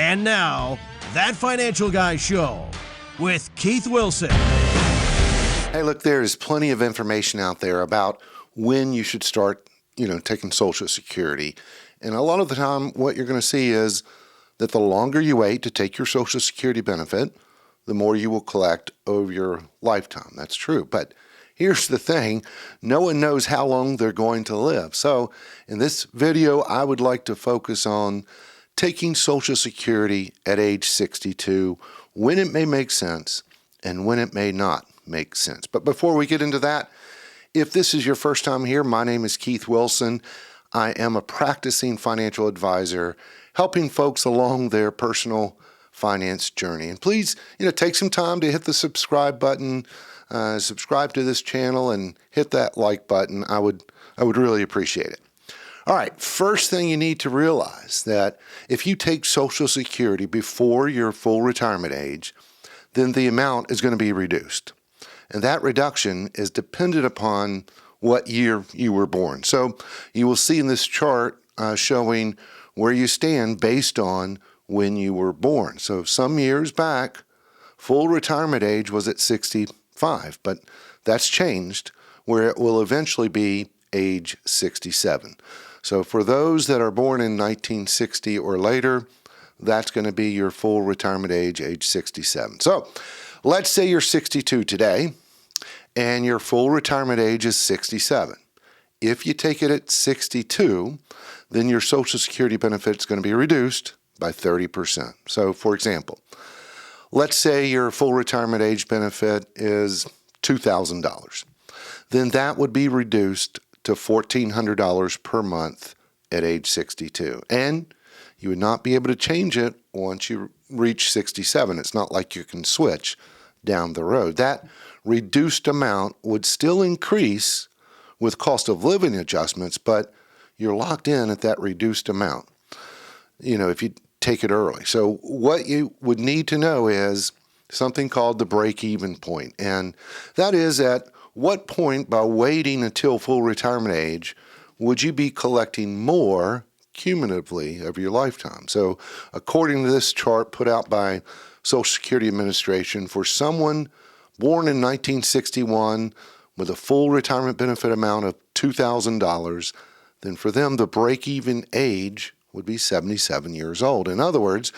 And now, That Financial Guy Show with Keith Wilson. Hey, look, there is plenty of information out there about when you should start, taking Social Security. And a lot of the time, what you're going to see is that the longer you wait to take your Social Security benefit, the more you will collect over your lifetime. That's true. But here's the thing, no one knows how long they're going to live. So in this video, I would like to focus on taking Social Security at age 62, when it may make sense and when it may not make sense. But before we get into that, if this is your first time here, my name is Keith Wilson. I am a practicing financial advisor, helping folks along their personal finance journey. And please, take some time to hit the subscribe button, subscribe to this channel, and hit that like button. I would really appreciate it. All right, first thing you need to realize that if you take Social Security before your full retirement age, then the amount is going to be reduced. And that reduction is dependent upon what year you were born. So you will see in this chart showing where you stand based on when you were born. So some years back, full retirement age was at 65, but that's changed where it will eventually be age 67. So for those that are born in 1960 or later, that's going to be your full retirement age 67. So let's say you're 62 today and your full retirement age is 67. If you take it at 62, then your Social Security benefit is going to be reduced by 30%. So for example, let's say your full retirement age benefit is $2,000. Then that would be reduced to $1,400 per month at age 62. And you would not be able to change it once you reach 67. It's not like you can switch down the road. That reduced amount would still increase with cost of living adjustments, but you're locked in at that reduced amount, if you take it early. So what you would need to know is something called the break-even point. And that is at what point, by waiting until full retirement age, would you be collecting more cumulatively over your lifetime? So according to this chart put out by Social Security Administration, for someone born in 1961 with a full retirement benefit amount of $2,000, then for them the break-even age would be 77 years old. In other words,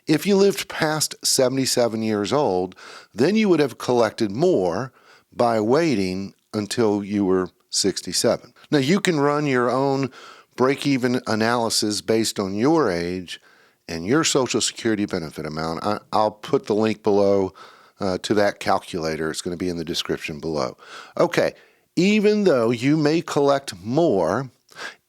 if you lived past 77 years old, then you would have collected more by waiting until you were 67. Now, you can run your own break-even analysis based on your age and your Social Security benefit amount. I'll put the link below to that calculator. It's going to be in the description below. Okay, even though you may collect more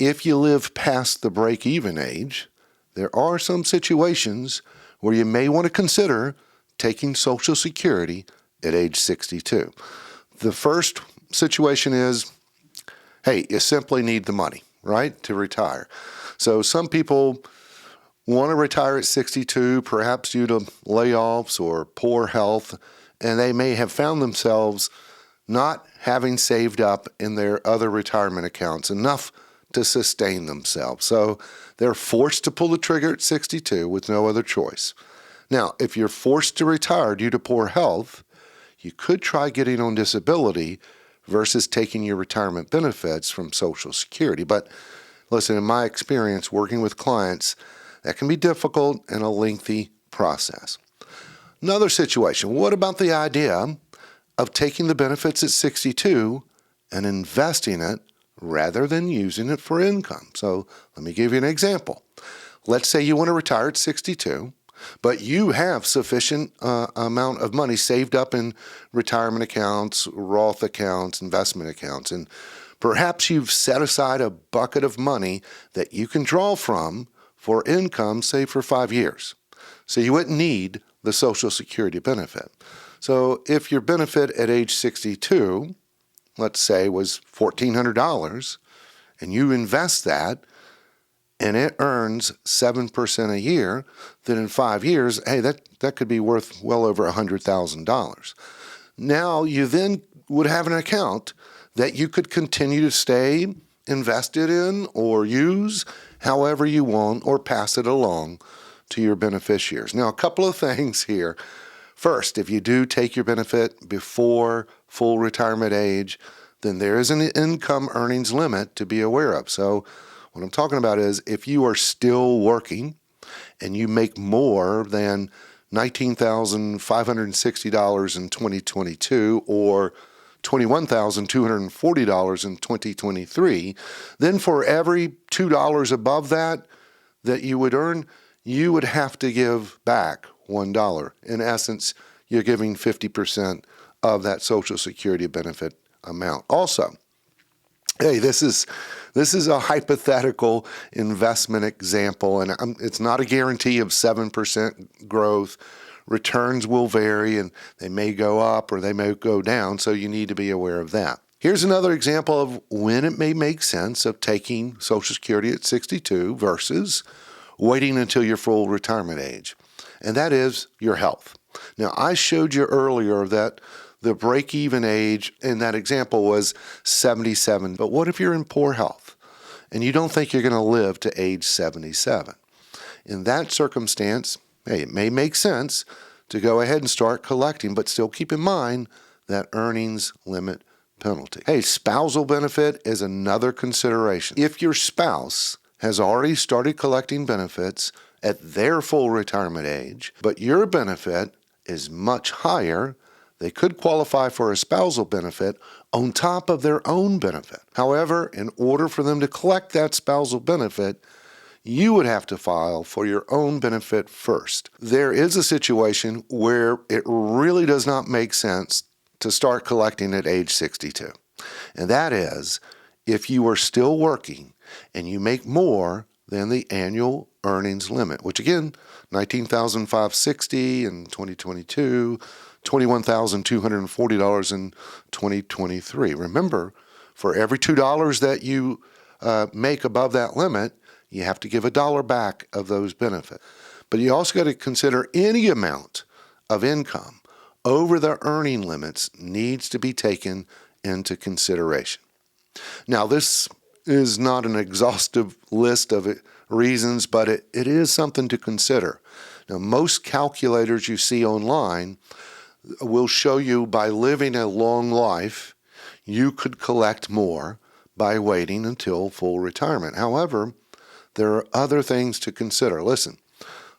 if you live past the break-even age, there are some situations where you may want to consider taking Social Security at age 62. The first situation is, hey, you simply need the money, right, to retire. So some people want to retire at 62, perhaps due to layoffs or poor health, and they may have found themselves not having saved up in their other retirement accounts enough to sustain themselves. So they're forced to pull the trigger at 62 with no other choice. Now, if you're forced to retire due to poor health, you could try getting on disability versus taking your retirement benefits from Social Security. But listen, in my experience working with clients, that can be difficult and a lengthy process. Another situation, what about the idea of taking the benefits at 62 and investing it rather than using it for income? So let me give you an example. Let's say you want to retire at 62, but you have sufficient amount of money saved up in retirement accounts, Roth accounts, investment accounts, and perhaps you've set aside a bucket of money that you can draw from for income, say for 5 years. So you wouldn't need the Social Security benefit. So if your benefit at age 62, let's say, was $1,400, and you invest that, and it earns 7% a year, then in 5 years, hey, that could be worth well over $100,000. Now you then would have an account that you could continue to stay invested in or use however you want or pass it along to your beneficiaries. Now, a couple of things here. First, if you do take your benefit before full retirement age, then there is an income earnings limit to be aware of. So what I'm talking about is if you are still working and you make more than $19,560 in 2022 or $21,240 in 2023, then for every $2 above that you would earn, you would have to give back $1. In essence, you're giving 50% of that Social Security benefit amount. Also, hey, this is a hypothetical investment example, and it's not a guarantee of 7% growth. Returns will vary, and they may go up or they may go down, so you need to be aware of that. Here's another example of when it may make sense of taking Social Security at 62 versus waiting until your full retirement age, and that is your health. Now, I showed you earlier that the break-even age in that example was 77, but what if you're in poor health and you don't think you're going to live to age 77? In that circumstance, hey, it may make sense to go ahead and start collecting, but still keep in mind that earnings limit penalty. Hey, spousal benefit is another consideration. If your spouse has already started collecting benefits at their full retirement age, but your benefit is much higher, they could qualify for a spousal benefit on top of their own benefit. However, in order for them to collect that spousal benefit, you would have to file for your own benefit first. There is a situation where it really does not make sense to start collecting at age 62. And that is if you are still working and you make more than the annual earnings limit, which again, $19,560 in 2022, $21,240 in 2023. Remember, for every $2 that you make above that limit, you have to give $1 back of those benefits. But you also got to consider any amount of income over the earning limits needs to be taken into consideration. Now, this is not an exhaustive list of reasons, but it is something to consider. Now, most calculators you see online will show you by living a long life, you could collect more by waiting until full retirement. However, there are other things to consider. Listen,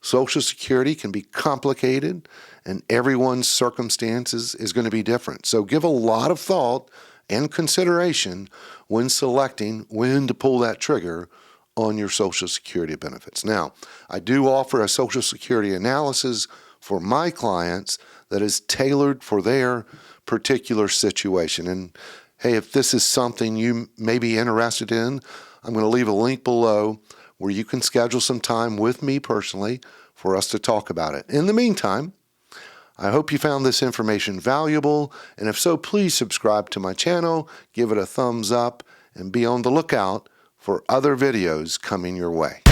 Social Security can be complicated and everyone's circumstances is going to be different. So give a lot of thought and consideration when selecting when to pull that trigger on your Social Security benefits. Now, I do offer a Social Security analysis for my clients that is tailored for their particular situation. And hey, if this is something you may be interested in, I'm going to leave a link below where you can schedule some time with me personally for us to talk about it. In the meantime, I hope you found this information valuable, and if so, please subscribe to my channel, give it a thumbs up, and be on the lookout for other videos coming your way.